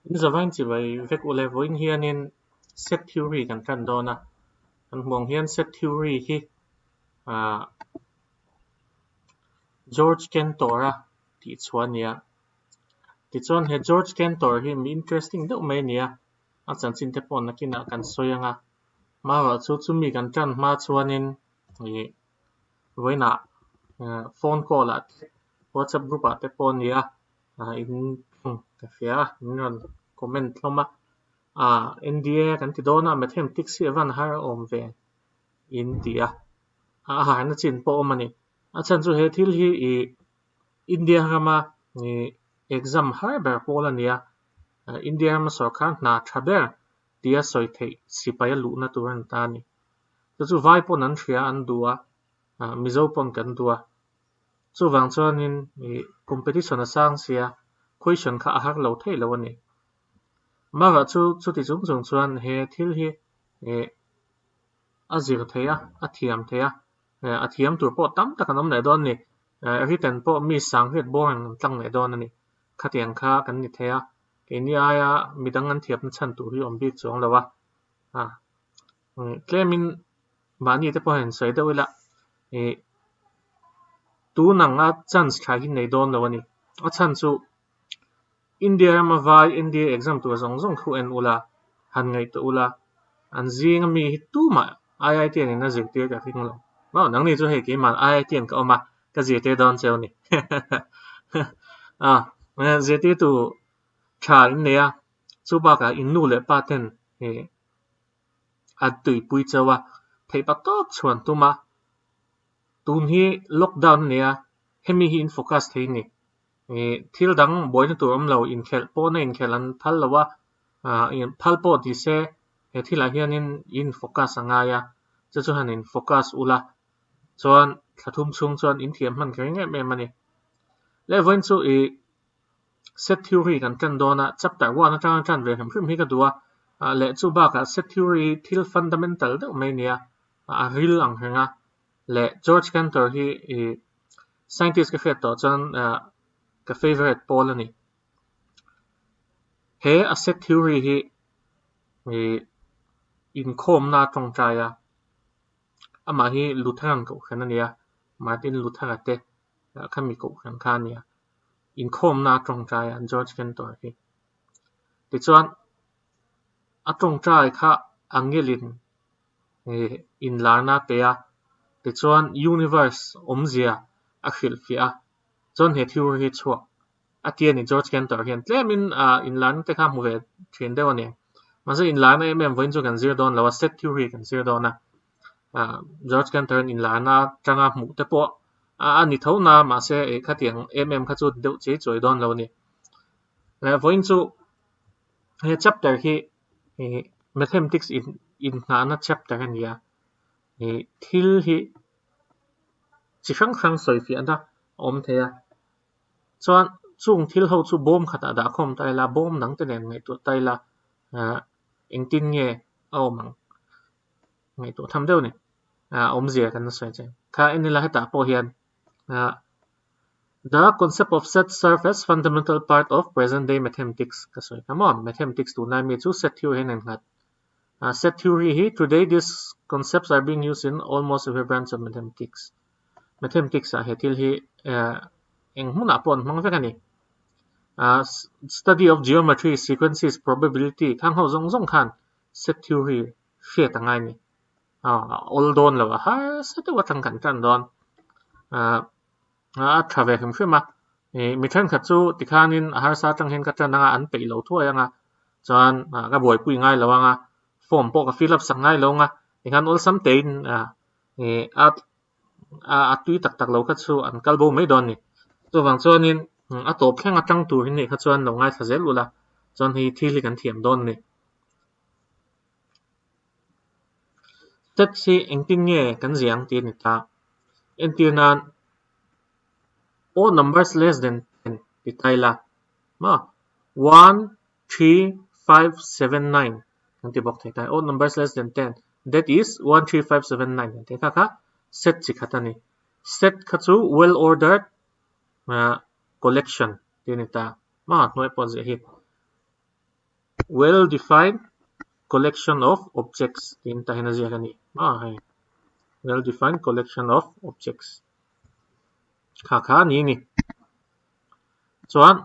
in zawang chi vai vek ule voin hianin set theory kan kan dona an mong hian set theory hi George Cantor ti chuan nia ti chuan he George Cantor hi mi interesting deuh mai nia a chan chin te pon nakina kan soyanga mawa chu mi kan tan ma chuanin ni voina phone call at WhatsApp group at te pon nia in ka fia in comment hloma India kan ti dona mathematics hi van har om ve in tia har na chin po mani a chan chu he thil hi India rama ni exam har ber pola nia India rama sarkar na thaber tia soi thei sipai lu na turan ta ni chu vai pon an thria an dua Mizo pon kan dua chu wang chuanin competition a sang sia question kha a har lo thei lo ani mawa chu ti chung chuan he thil hi a zir theia a thiam theia a thiam tur po tam takan om nei don ni written po mi sang het born tlang nei don ani khatiang kha kan ni theia ke ni aya midang an thiap na chan tu hi om bi chong lawa claimin mani te po hen sei deuila tu nang a chance thai hin nei don lo ani a chan chu India ma vai India exam tu zong zong khu en ula han ngai to ula an zing mi hi tu ma IIT ni na zik te ka thing lo ma nang ni chu he ke ma IIT ka oma ka zi te don cheu ni ma zi te tu tha in ne a chu ba ka in nu le pa ten a tui pui chawa thei pa tok chuan tu ma tun hi lockdown ne a hemi hi in focus thei ni thil dang boina tur om lo in khel po na in khelan thal lawa in phal po ti se he thila hianin in focus anga ya chu han in focus ula chuan thathum chung chuan in thiam man keng nge me mani le voin chu set theory kan tan dona chapter 1 atang tan ve ham hrim hi ka dua le chu ba ka set theory thil fundamental deuh mai nia a ril ang henga le George Cantor hi scientist ka fet to chuan ka favorite Paul ani he a set theory hi in khom na tong chaya ama hi Lutheran ko khanania Martin Luther ate khami ko khan khania in khom na tong chaya George Cantor hi ti chuan a tong chai kha angelin in lana te a ti chuan universe omzia a khil fia chuan he theory hi chhuak atiani George Cantor hian tlemin in lan te kha mu ve thin deuh ani ma se in lan em voin chu kan zir don lawa set theory kan zir dona George Cantor in lana tanga mu te po ani thona ma se khatiang kha chu deuh che choi don lo ni le voin chu he chapter hi mathematics in na chapter ania thil hi chi khang soi fi anda om thea chuan chung thil ho chu bom khata da khom tai la bom nang te nen ngai tu tai la engtin nge mang ngai tu tham deuh ni om zia kan soi che kha enila heta po hian the concept of sets serve as fundamental part of present day mathematics ka soi come on mathematics tu na mi chu set theory hen ngat set theory hi today these concepts are being used in almost every branch of mathematics he thil hi eng huna pon mang ve kani study of geometry sequences probability khang ho zong khan set theory fe tangai ni all don lawa ha set wa tang kan tan don thave him khema mi than kha chu tikhanin har sa tang hen ka tana an pe lo thuai anga chuan ka boi pui ngai lawanga form po ka fill up sang ngai longa ikhan all some tein tui tak lo kha chu an kalbo mai don ni chu wang chuanin a top khenga tang tur hi ni kha chuan lo ngai thazel ula chuan hi thil hi kan thiam don ni set si engtin nge kan ziang ti ni ta entinan all numbers less than 10 ti taila ma 1 3 5 7 9 kan ti bok thai tai all numbers less than 10 that is 1 3 5 7 9 te kha set chi khatani set kha chu well ordered collection ti ni ta ma noi po je hi well-defined collection of objects tin ta hina zia kani hai well-defined collection of objects kha ni chuan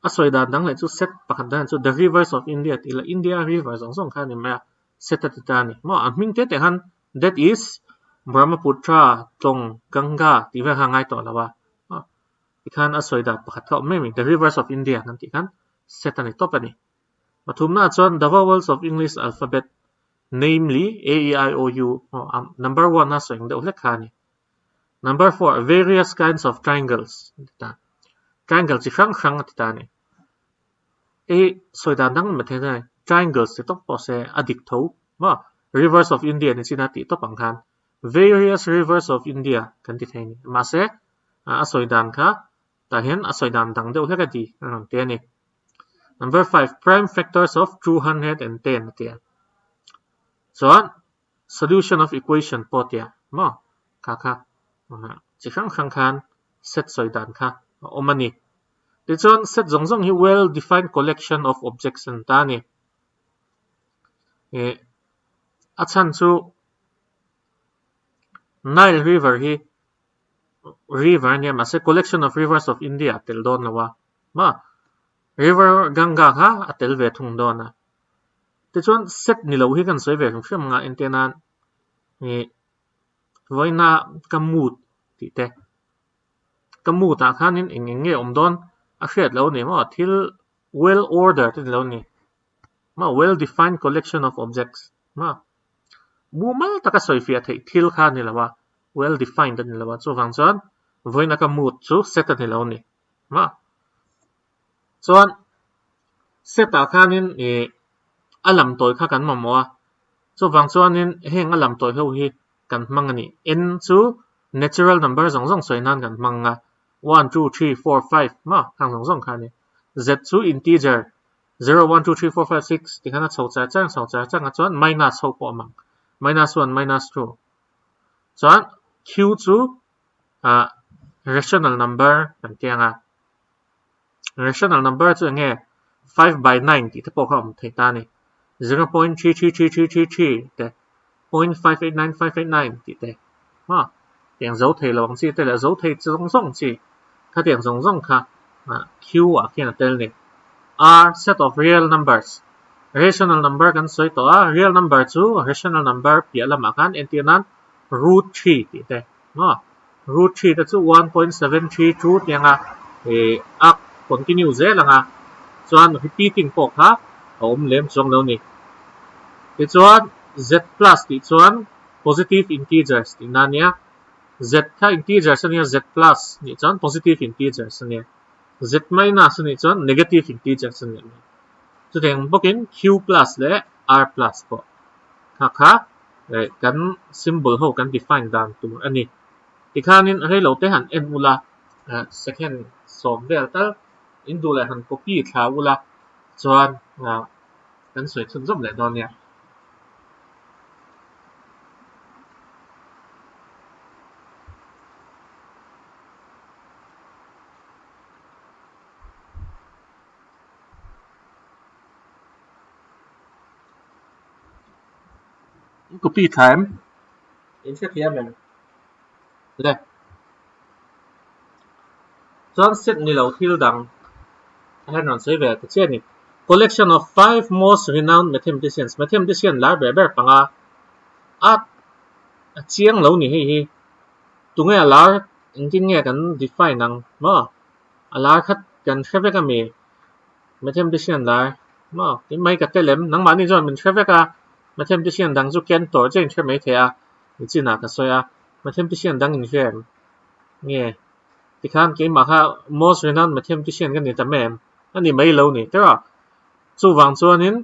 asoi dan dang le chu set pakhat dan chu the rivers of India tila India river zong kha ni ma set ta ni mo aming te han that is Brahmaputra Tong Ganga ti ve hangai to lawa ikhan asoi da pakhat ka me the rivers of India kan ti khan set ani top ani mathumna chuan the vowels of English alphabet namely A E I O U number 1 na soing de ule khani number 4 various kinds of triangles triangle chi khang ta ni soi dan dang ma the nai triangles se top po se adik tho ma rivers of India ni china ti to pang khan various rivers of India kan ti thai ni ma se asoi dan kha ta hen asoi dan dang de ule ka ti te ni number 5 prime factors of 210 tia chuan solution of equation po tia ma kha chi khang khan set soi dan kha omani ti chuan set zong hi well defined collection of objects an ta ni a chan chu Nile river hi river ni ma se collection of rivers of India tel don lawa ma river Ganga kha atel ve thung dona ti chuan set ni lo hi kan soi ve hrim nga antenna voina kamut ti te kamuta khanin engenge omdon a hriat lo ni ma thil well ordered lo ni ma well defined collection of objects ma bumal taka soifia thei thil kha ni lawa well defined ni lawa chu wang chuan voina kamut chu set ni lo ni ma chuan set a khanin alam toy kha kan mamoa chu wang chuanin heng alam toy ho hi kan mangani n chu natural number zong soinan kan manga 1 2 3 4 5 ma khang zong kha ni z chu integer 0 1 2 3 4 5 6 ti khana chho cha chang chuan minus ho po mang minus 1 minus 2 chuan q chu rational number kan tianga rational number chu nge 5 by 9 ti te po kha thei ta ni 0.33333 te 0.589589 ti te ha tiang zo thei lo chi te la zo thei zong chi kha tiang zong kha q a khian tel ni are set of real numbers rational number kan soi to real number chu rational number pi lama kan entianan root 3 ti te ha root 3 ta chu 1.732 tianga continue ze langa chuan repeating po kha om lem chong lo ni ti chuan z plus ti chuan positive integers ti na nia z kha integers ania z plus ni chuan positive integers ania z minus ni chuan negative integers ania chu teng bokin q plus le r plus po kha kan symbol ho kan define dan tu ani ti khanin rei lo te han en ula second som vel ta in du le han copy thla ula chuan kan soi chun zom le don nia copy time in set thiam le chuan set ni lo thil dang han ron soi ve ta chen ni collection of 5 most renowned mathematicians la ber panga a chiang lo ni hi tunge alar engin nge kan define nang ma alar khat kan threwe ka me mathematician la ma ti mai ka telem nang mani jon min threwe ka mathematician dang zu ken tor chen thre mai thea ni china ka soya mathematician dang in fem nge ti khan ke ma kha most renowned mathematician kan ni ta mem ani mai lo ni tera chu wang chuanin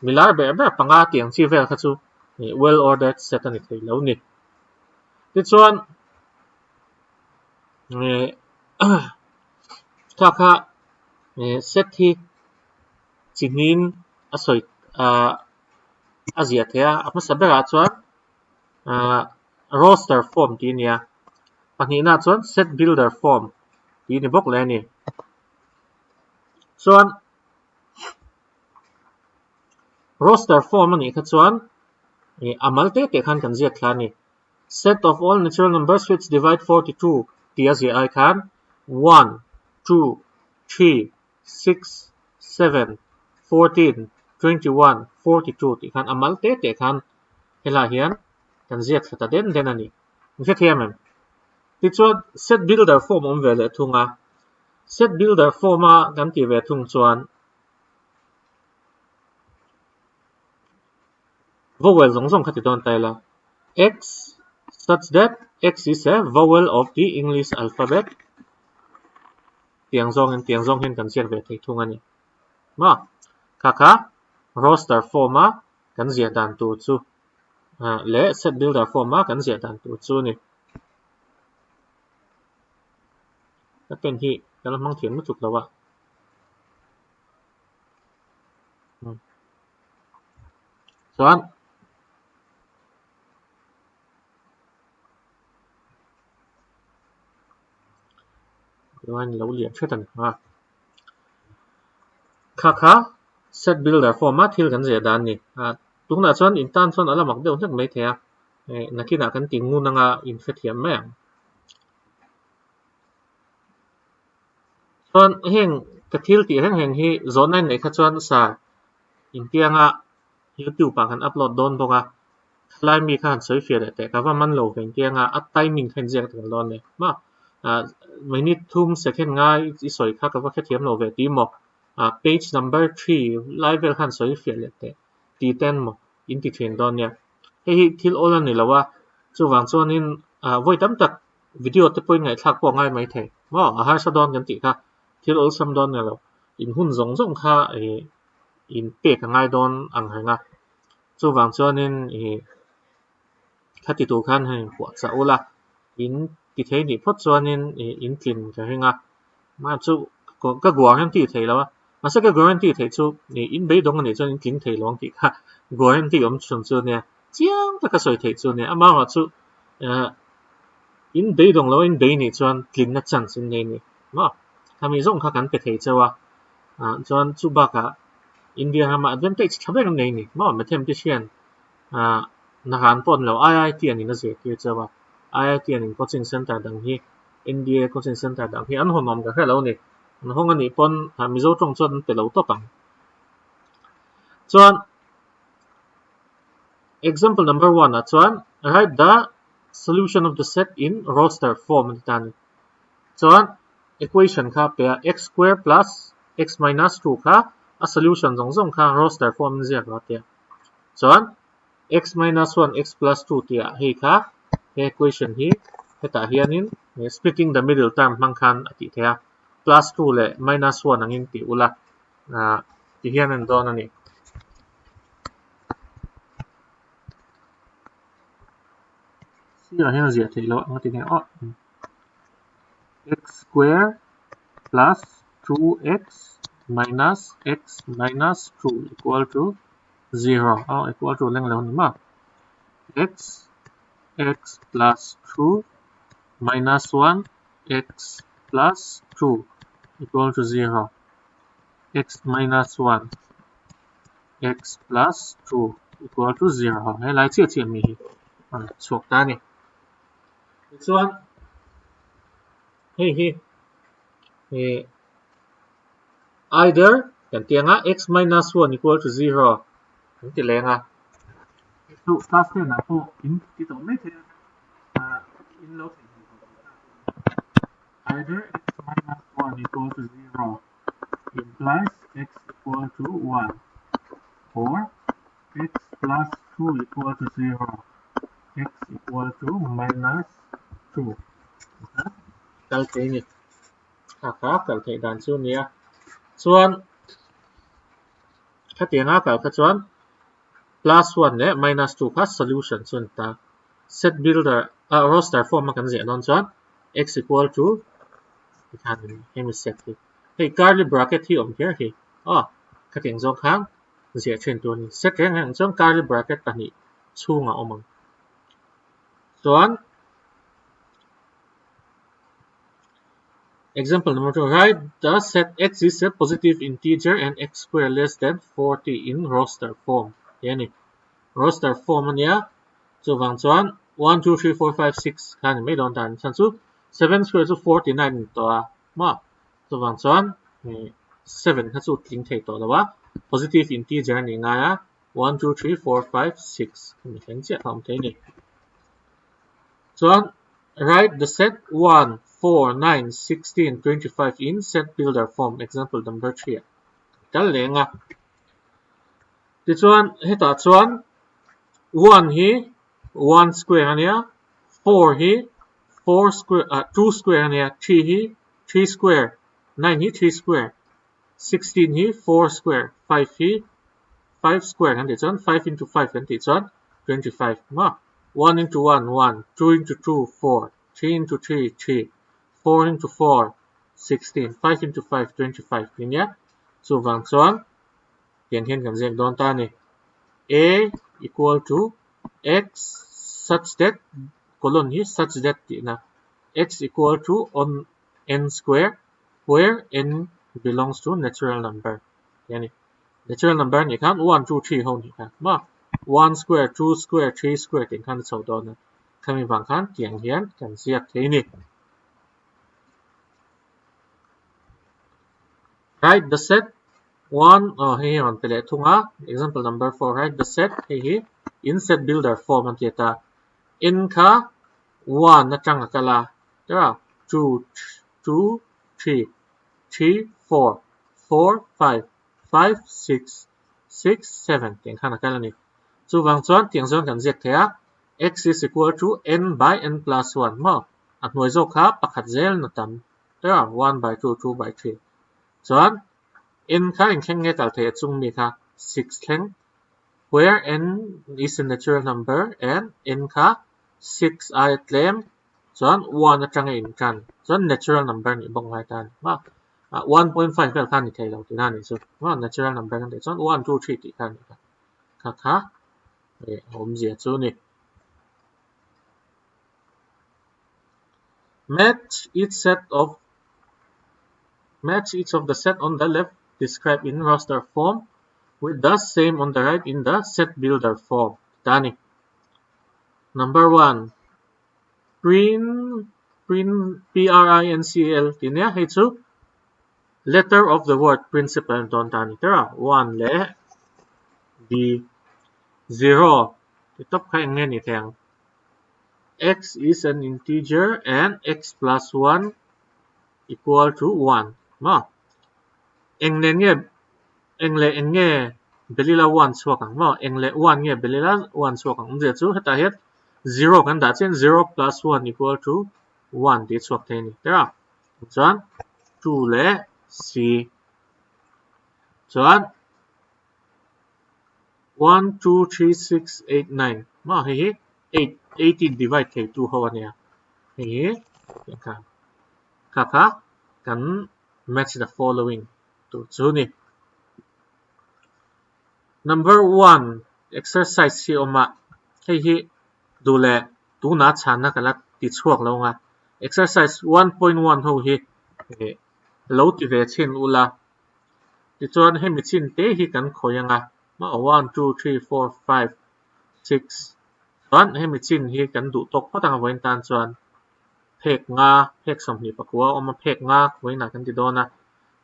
milar ber panga tiang chi vel kha chu well ordered set ani thei lo ni ti chuan kha set hi chingin asoi azia thea apna sabera chuan roster form ti nia pahnih na chuan set builder form ti ni bawk le ni chuan roster form ani kha chuan amal te khan kan ziak thla ni set of all natural numbers which divide 42 tia zia ai khan 1 2 3 6 7 14 21 42 ti khan amal te khan hela hian kan ziak thata den ani nge thiam em ti chuan set builder form om ve le thunga set builder form a kan ti ve thung chuan vowel zong khati don taila x such that x is a vowel of the English alphabet tiang zong hen kan ziak ve thei thung ani ma kha roster form a kan zia dan tu chu le set builder form a kan zia dan tu chu ni ta pen hi kan mang thiam mu tuk lawa chuan anh lâu liền chết tần kha set builder format thil kan zia dan ni tung na chuan in tan chuan ala mak deuh hlek mai thea nakina kan ti ngun anga in fe thiam mai chuan heng ka thil ti heng hi zon nai nei kha chuan sa in tianga YouTube pa kan upload don boka lai mi khan soi fe te ka wa man lo veng tianga a timing khan ziak kan lon ne ma minute 2 second ngai i soi kha ka wa kha thiam lo ve ti mo page number 3 level khan soi fe le te ti 10 mo in ti thlen don nia hi thil all ani lawa chu wang chuan in voi tam tak video te poi ngai thak po ngai mai the mo a har sa don kan ti kha thil all sam don ne lo in hun zong kha in pe ka ngai don ang hanga chu wang chuan in khati tu khan hai kwa cha ula in ti thei ni phot chuan in tlin ka henga ma chu ka guarantee ti thei lawa ma sa ka guarantee thei chu ni in be dong ani chuan in tlin thei long ti kha guarantee om chun chu ne chiang ta ka soi thei chu ne ama wa chu in be dong lo in be ni chuan tlin na chan sin nei ni ma kami zong kha kan pe thei chawa chuan chu ba ka India hama advantage thabeng nei ni ma mathematician na han pon lo IIT ani na ze ki chawa IIT ani coaching center dang hi India coaching center dang hi an honom ka hello ni an hong ani pon Mizo tong chuan pe lo to pang chuan example number 1 chuan write the solution of the set in roster form tan chuan equation kha pe x square plus x minus 2 kha a solution zong kha roster form zia ka te chuan x minus 1 x plus 2 tia hei kha equation hi heta hianin splitting the middle term mang khan ati thea plus 2 le minus 1 angin ti ula ti hianin don ani sira hian zia thei lo ngati ne x square plus 2x minus x minus 2 equal to 0 equal to leng lo ni ma x plus 2 minus 1 x plus 2 equal to 0 x minus 1 x plus 2 equal to 0 hai lai chia mi hi chok ta ni chuan hey either kan tianga x minus 1 equal to 0 kan ti lenga so class na po in ti to me the in lo either x minus 1 equal to 0 implies x equal to 1 or x plus 2 equal to 0 x equal to minus 2 kal te ni kal te dan chu nia chuan kha tianga kal kha chuan plus 1 le minus 2 kha solution chun ta set builder roster form kan zia non chuan x equal to khan hemi set hi hey curly bracket hi om here hi kha tiang zong khang zia chen tu ni set hang chong curly bracket ta ni chunga omang chuan Example number 2, write the set x is a positive integer and x squared less than 40 in roster form. Yani roster form niya. So vang chuan 1 2 3 4 5 6 kan mai don tan chan chu 7 square chu 49 to a ma. So vang chuan 7 ha chu tling thei to lawa positive integer ni nga ya 1 2 3 4 5 6 mi kan che ham thei ni. So write the set 1, 4, 9, 16, 25 in set builder form. Example number 3. Kal le nga. Ti chuan heta chuan 1 hi 1 square ania, 4 hi 4 square 2 square ania, 3 hi 3 square, 9 hi 3 square, 16 hi 4 square, 5 hi 5 square kan ti chuan 5 into 5 kan ti chuan 25 ma. 1 into 1, 1, 2 into 2, 4, 3 into 3, 3, 4 into 4, 16, 5 into 5, 25 niya. So vang chuan hian kan zek don ta ni a equal to x such that colon hi such that ti na x equal to on n square where n belongs to natural number. Yani natural number ni kan 1 2 3 ho ni kan ma 1 square 2 square 3 square tin kan chho don na kami bang kan tiang hian kan ziak thei ni. Write the set 1 here on pele thunga. Example number 4, write the set hi in set builder form an tiata n kha 1 na chang kala tara 2 2 3 3 4 4 5 5 6 6 7 tin kan kala ni. So vang chuan tiang zon kan ziak thea x is equal to n by n plus 1 ma at noi zo kha pakhat zel na tam tara 1 by 2 2 by 3 chuan n kha in thleng nge tal thei chung mi kha 6 thleng where n is a natural number and n kha 6 ai tlem chuan 1 atang in kan chuan natural number ni bong hai tan ma 1.5 kal khan ni thei lo tin ani chu ma natural number kan te chuan 1 2 3 ti kan kha kha hom zia chu ni. Match each of the set on the left described in roster form with the same on the right in the set builder form. Dani. Number 1. Print PRINCL tinya hey chu letter of the word principal don tani tara 1 le b 0 itop kha nge ni thang x is an integer and x plus 1 equal to 1 ma engle nge belila 1 chuakang ma engle 1 nge belila 1 chuakang je chu heta het 0 kan da chen 0 plus 1 equal to 1 ti chuak the ni tara chuan 2 le c chuan 1 2 3 6 8 9 ma hi 18 divide thei 2 ho ania hi kha can match the following to chu ni. Number 1 exercise hi oma hi dule tu na chana kala ti chuak lo nga exercise 1.1 ho hi lo ti ve chin ula ti chuan he mi chin te hi kan khoyanga ma 1 2 3 4 5 6 chuan he mi chin hi kan du tok patang voin tan chuan phek nga phek som ni pakua oma phek nga voina kan ti dona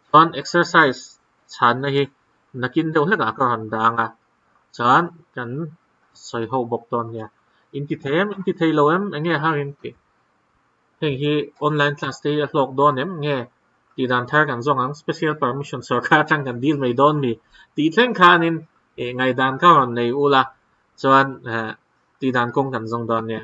chuan exercise chan na hi nakin deuh hleka ka ran danga chuan kan soi ho bok ton nia in ti thei lo em nge harin ti heng hi online class te a hlok don em nge ti dan thar kan zong ang special permission sarkar chang kan deal mai don mi ti thleng khanin ngai dan ka ron nei ula chuan ti dan kong kan zong don nia